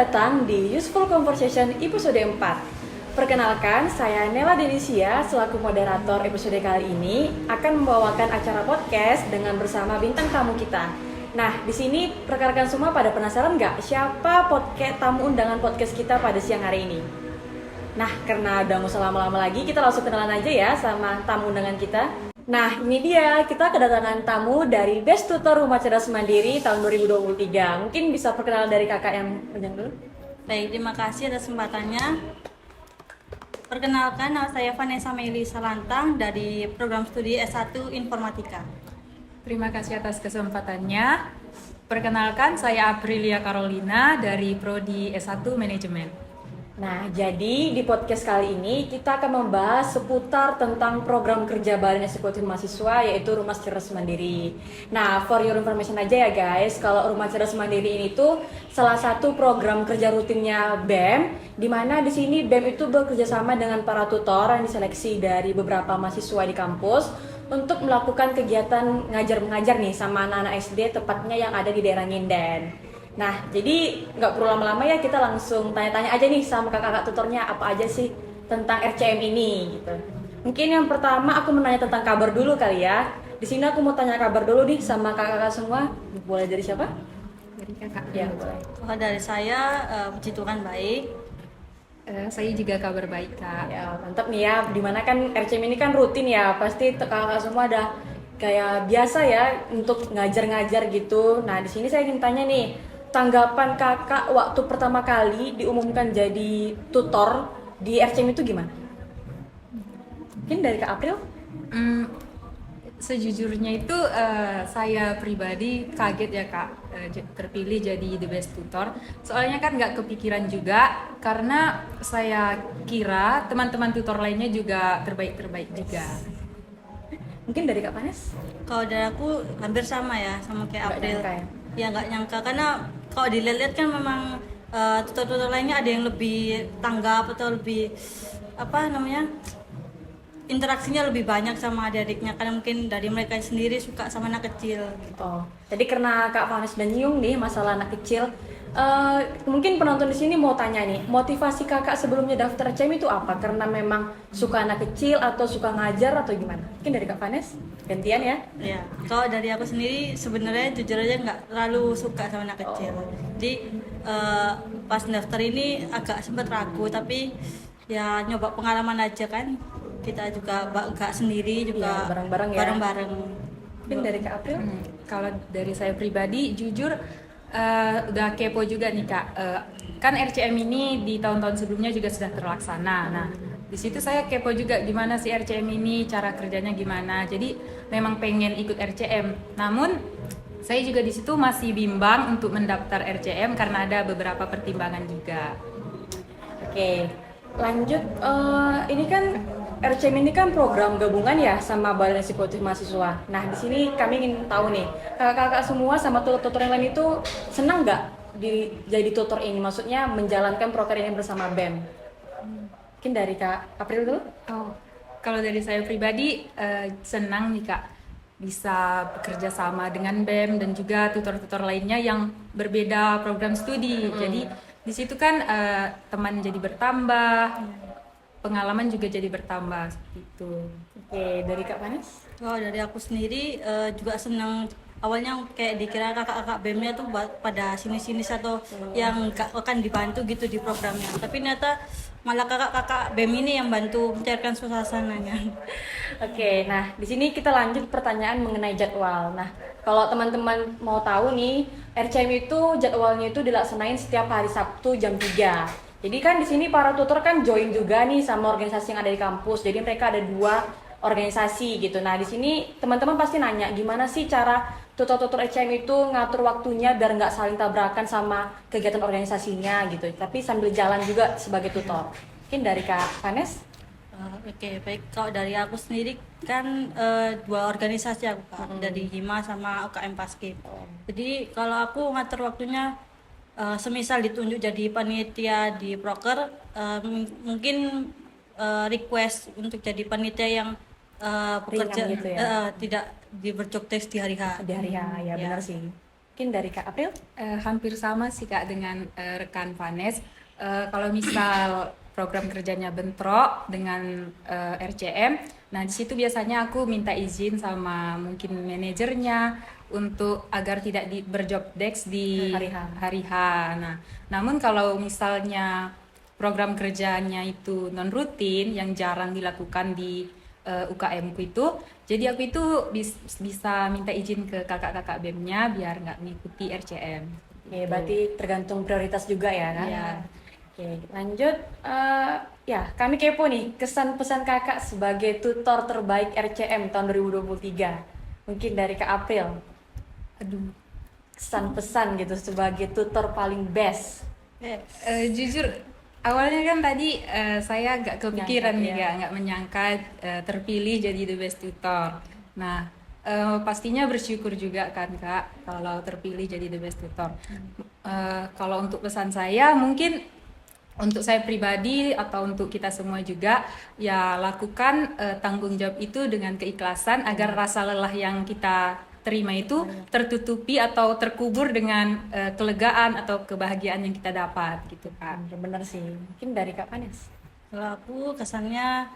datang di Useful Conversation episode 4. Perkenalkan, saya Nela Denisia selaku moderator episode kali ini akan membawakan acara podcast dengan bersama bintang tamu kita. Nah, di sini rekan-rekan semua pada penasaran nggak siapa tamu undangan podcast kita pada siang hari ini? Nah, karena udah nggak usah lama-lama lagi, kita langsung kenalan aja ya sama tamu undangan kita. Nah, ini dia, kita kedatangan tamu dari Best Tutor Rumah Cerdas Mandiri tahun 2023. Mungkin bisa perkenalan dari kakak yang panjang dulu. Baik, terima kasih atas kesempatannya. Perkenalkan, nama saya Vanessa Meli Salantang dari program studi S1 Informatika. Terima kasih atas kesempatannya. Perkenalkan, saya Aprilia Carolina dari Prodi S1 Manajemen. Nah, jadi di podcast kali ini kita akan membahas seputar tentang program kerja Badan Eksekutif Mahasiswa yaitu Rumah Cerdas Mandiri. Nah, for your information aja ya guys, kalau Rumah Cerdas Mandiri ini tuh salah satu program kerja rutinnya BEM, di mana di sini BEM itu bekerja sama dengan para tutor yang diseleksi dari beberapa mahasiswa di kampus untuk melakukan kegiatan ngajar-mengajar nih sama anak-anak SD tepatnya yang ada di daerah Nginden. Nah, jadi nggak perlu lama-lama ya, kita langsung tanya-tanya aja nih sama kakak-kakak tutornya apa aja sih tentang RCM ini gitu. Mungkin yang pertama aku menanya tentang kabar dulu kali ya. Di sini aku mau tanya kabar dulu nih sama kakak-kakak semua. Boleh dari siapa? Dari kakak. Ya, boleh. Kalau dari saya, puji Tuhan baik. Saya juga kabar baik, Kak. Ya, mantap nih ya. Dimana kan RCM ini kan rutin ya. Pasti kakak-kakak semua ada kayak biasa ya untuk ngajar-ngajar gitu. Nah, di sini saya ingin tanya nih, tanggapan kakak waktu pertama kali diumumkan jadi tutor di RCM itu gimana? Mungkin dari Kak April? Sejujurnya itu saya pribadi kaget ya Kak, terpilih jadi the best tutor. Soalnya kan nggak kepikiran juga, karena saya kira teman-teman tutor lainnya juga terbaik-terbaik juga. Mungkin dari Kak Panes? Kalau dari aku hampir sama ya, sama kayak Nggak April. nyangka ya? Ya nggak nyangka, karena kalau dilihat kan memang tutor-tutor lainnya ada yang lebih tanggap atau lebih interaksinya lebih banyak sama adik-adiknya, karena mungkin dari mereka sendiri suka sama anak kecil gitu. Oh, jadi karena Kak Panes dan nyiung nih masalah anak kecil, mungkin penonton di sini mau tanya nih, motivasi kakak sebelumnya daftar RCM itu apa? Karena memang suka anak kecil atau suka ngajar atau gimana? Mungkin dari Kak Panes, gantian ya? Ya, kalau dari aku sendiri sebenarnya jujur aja nggak terlalu suka sama anak kecil. Jadi pas daftar ini agak sempat ragu, tapi ya nyoba pengalaman aja kan. Kita juga nggak sendiri, juga Iya, bareng-bareng ya. bareng-bareng. Mungkin dari Kak April? Kalau dari saya pribadi, jujur udah kepo juga nih Kak. Kan RCM ini di tahun-tahun sebelumnya juga sudah terlaksana. Nah, di situ saya kepo juga gimana sih RCM ini, cara kerjanya gimana. Jadi memang pengen ikut RCM. Namun saya juga di situ masih bimbang untuk mendaftar RCM karena ada beberapa pertimbangan juga. Oke, lanjut. Ini kan RCM ini kan program gabungan ya sama Badan Eksekutif Mahasiswa. Nah, di sini kami ingin tahu nih, kakak-kakak semua sama tutor-tutor yang lain itu senang nggak jadi tutor ini? Maksudnya menjalankan program ini bersama BEM. Mungkin dari Kak April dulu? Oh, kalau dari saya pribadi senang nih Kak bisa bekerja sama dengan BEM dan juga tutor-tutor lainnya yang berbeda program studi. Jadi di situ kan teman jadi bertambah, pengalaman juga jadi bertambah seperti itu. Oke, dari Kak Panes? Kalau dari aku sendiri juga senang. Awalnya kayak dikira kakak-kakak BEM-nya tuh pada sini-sini atau yang akan dibantu gitu di programnya. Tapi ternyata malah kakak-kakak BEM ini yang bantu mencairkan suasananya. Oke, nah di sini kita lanjut pertanyaan mengenai jadwal. Nah, kalau teman-teman mau tahu nih, RCM itu jadwalnya itu dilaksanain setiap hari Sabtu jam 3. Jadi kan di sini para tutor kan join juga nih sama organisasi yang ada di kampus. Jadi mereka ada 2 organisasi gitu. Nah, di sini teman-teman pasti nanya gimana sih cara tutor-tutor RCM itu ngatur waktunya biar nggak saling tabrakan sama kegiatan organisasinya gitu. Tapi sambil jalan juga sebagai tutor. Mungkin dari Kak Panes? Oke, baik. Kalau dari aku sendiri kan 2 organisasi aku Kak, dari Hima sama UKM Paskib. Jadi kalau aku ngatur waktunya, semisal ditunjuk jadi panitia di proker, mungkin request untuk jadi panitia yang bekerja Ringan gitu ya? tidak di berjob test di hari H. Di hari ya, benar sih. Mungkin dari Kak April? Hampir sama sih Kak dengan rekan Vanes. Kalau misal program kerjanya bentrok dengan RCM, nah di situ biasanya aku minta izin sama mungkin manajernya untuk agar tidak berjob desk di Hari H. hari H. Nah, namun kalau misalnya program kerjanya itu non rutin yang jarang dilakukan di UKM ku itu, jadi aku itu bisa minta izin ke kakak-kakak BEM-nya biar nggak mengikuti RCM. Oke, berarti tergantung prioritas juga ya kan? Iya. Oke, lanjut. Ya, kami kepo nih, kesan pesan kakak sebagai tutor terbaik RCM tahun 2023. Mungkin dari Kak April, Aduh. kesan pesan gitu sebagai tutor paling best. Yes. Jujur awalnya kan tadi saya nggak kepikiran Nyangka, nih ya. nggak menyangka terpilih jadi the best tutor. Nah, pastinya bersyukur juga kan Kak kalau terpilih jadi the best tutor. Kalau untuk pesan saya mungkin untuk saya pribadi atau untuk kita semua juga ya lakukan tanggung jawab itu dengan keikhlasan agar rasa lelah yang kita terima itu tertutupi atau terkubur dengan kelegaan atau kebahagiaan yang kita dapat gitu Kak. Bener sih. Mungkin dari Kak Panes. Kalau aku kesannya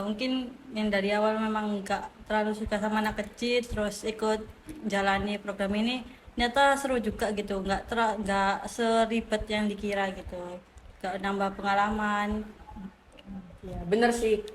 mungkin yang dari awal memang nggak terlalu suka sama anak kecil, terus ikut jalani program ini, ternyata seru juga gitu, nggak seribet yang dikira gitu, nggak nambah pengalaman. Ya, bener sih.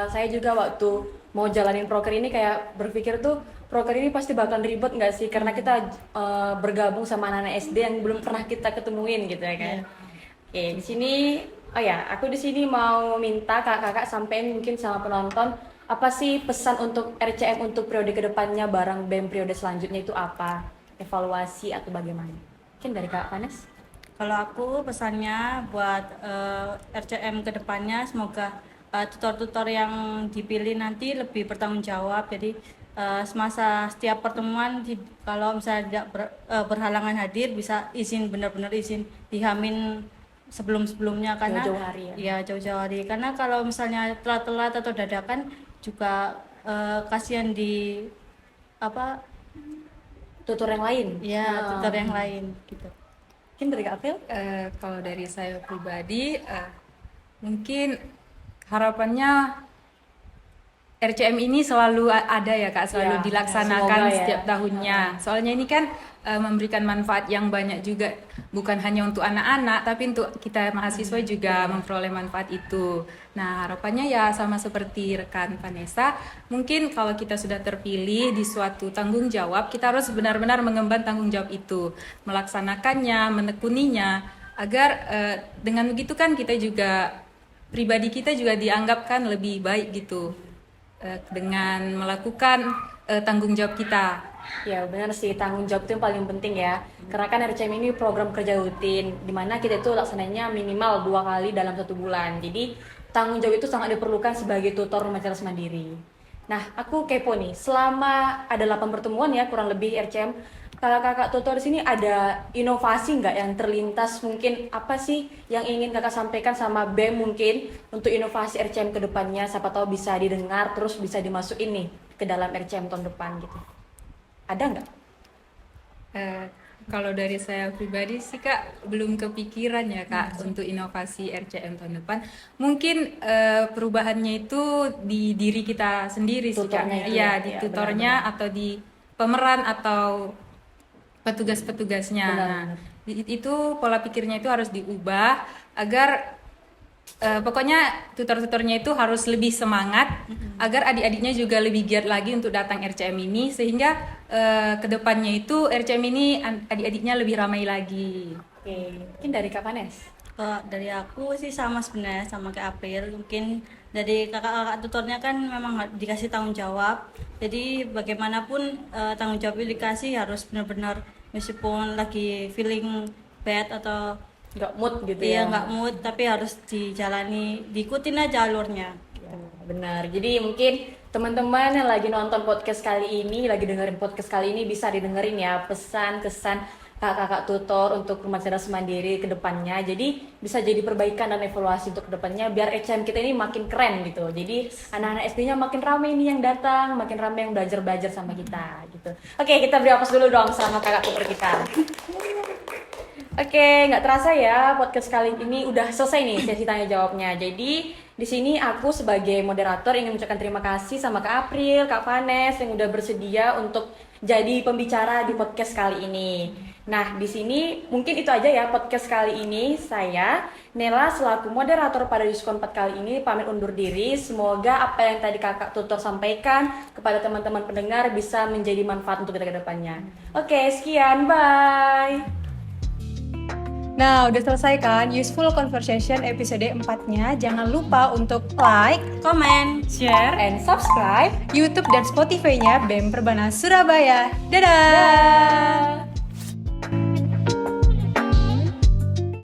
Saya juga waktu mau jalanin proker ini kayak berpikir tuh proker ini pasti bakal ribet nggak sih? Karena kita bergabung sama anak-anak SD yang belum pernah kita ketemuin gitu ya kan. Oke, di sini, oh ya, aku di sini mau minta kakak-kakak sampein mungkin sama penonton apa sih pesan untuk RCM untuk periode kedepannya bareng BEM periode selanjutnya itu apa? Evaluasi atau bagaimana? Mungkin dari Kak Panes? Kalau aku pesannya buat RCM kedepannya semoga tutor-tutor yang dipilih nanti lebih bertanggung jawab. Jadi semasa setiap pertemuan kalau misalnya tidak berhalangan hadir bisa izin benar-benar izin dihamin sebelum-sebelumnya karena Jauh-jauh hari ya? ya jauh-jauh hari. Karena kalau misalnya telat-telat atau dadakan juga kasihan di apa Tutor yang lain? ya Nah, tutor yang lain gitu. Mungkin dari Kak April? Kalau dari saya pribadi, mungkin harapannya RCM ini selalu ada ya Kak, selalu Ya, dilaksanakan semoga ya. setiap tahunnya. Soalnya ini kan memberikan manfaat yang banyak juga, bukan hanya untuk anak-anak, tapi untuk kita mahasiswa juga memperoleh manfaat itu. Nah, harapannya ya sama seperti rekan Vanessa, mungkin kalau kita sudah terpilih di suatu tanggung jawab, kita harus benar-benar mengemban tanggung jawab itu, melaksanakannya, menekuninya, agar dengan begitu kan kita juga, pribadi kita juga dianggapkan lebih baik gitu. Dengan melakukan tanggung jawab kita. Ya benar sih, tanggung jawab itu yang paling penting ya. Karena kan RCM ini program kerja rutin, dimana kita itu laksananya minimal 2 kali dalam 1 bulan. Jadi tanggung jawab itu sangat diperlukan sebagai tutor rumah cerdas mandiri. Nah, aku kepo nih, selama ada 8 pertemuan ya kurang lebih RCM, kakak-kakak tutor di sini ada inovasi nggak yang terlintas? Mungkin apa sih yang ingin kakak sampaikan sama BEM mungkin untuk inovasi RCM ke depannya? Siapa tahu bisa didengar terus bisa dimasukin nih ke dalam RCM tahun depan gitu. Ada nggak? Kalau dari saya pribadi sih Kak belum kepikiran ya Kak untuk inovasi RCM tahun depan. Mungkin perubahannya itu di diri kita sendiri sih Kak. Tutornya itu Iya, ya? di Ya, tutornya atau di pemeran atau petugas-petugasnya. Nah, itu pola pikirnya itu harus diubah agar pokoknya tutor-tutornya itu harus lebih semangat agar adik-adiknya juga lebih giat lagi untuk datang RCM ini sehingga kedepannya itu RCM ini adik-adiknya lebih ramai lagi. Oke, mungkin dari Kak Panes. Kalau dari aku sih sama sebenarnya sama kayak April, mungkin dari kakak-kakak tutornya kan memang dikasih tanggung jawab, jadi bagaimanapun tanggung jawab itu dikasih harus benar-benar meskipun lagi feeling bad atau Nggak mood gitu dia ya? nggak mood tapi harus dijalani, diikutin aja alurnya. Ya, benar. Jadi mungkin teman-teman yang lagi nonton podcast kali ini, lagi dengerin podcast kali ini bisa didengerin ya pesan kesan kakak-kakak tutor untuk rumah cerdas mandiri ke depannya. Jadi bisa jadi perbaikan dan evaluasi untuk ke depannya biar HM kita ini makin keren gitu. Jadi anak-anak SD-nya makin ramai ini yang datang, makin ramai yang belajar sama kita gitu. Oke, kita beri aplaus dulu dong sama kakak tutor kita. Oke, nggak terasa ya podcast kali ini udah selesai nih sesi tanya jawabnya. Jadi di sini aku sebagai moderator ingin mengucapkan terima kasih sama Kak April, Kak Vanes yang udah bersedia untuk jadi pembicara di podcast kali ini. Nah, di sini mungkin itu aja ya podcast kali ini. Saya Nela selaku moderator pada diskon 4 kali ini pamit undur diri. Semoga apa yang tadi Kakak tutor sampaikan kepada teman-teman pendengar bisa menjadi manfaat untuk kita ke depannya. Oke, sekian, bye. Nah, udah selesai kan Useful Conversation episode 4-nya. Jangan lupa untuk like, Komen. share, And subscribe. YouTube dan Spotify-nya BEM Perbana Surabaya. Dadah! Dadah.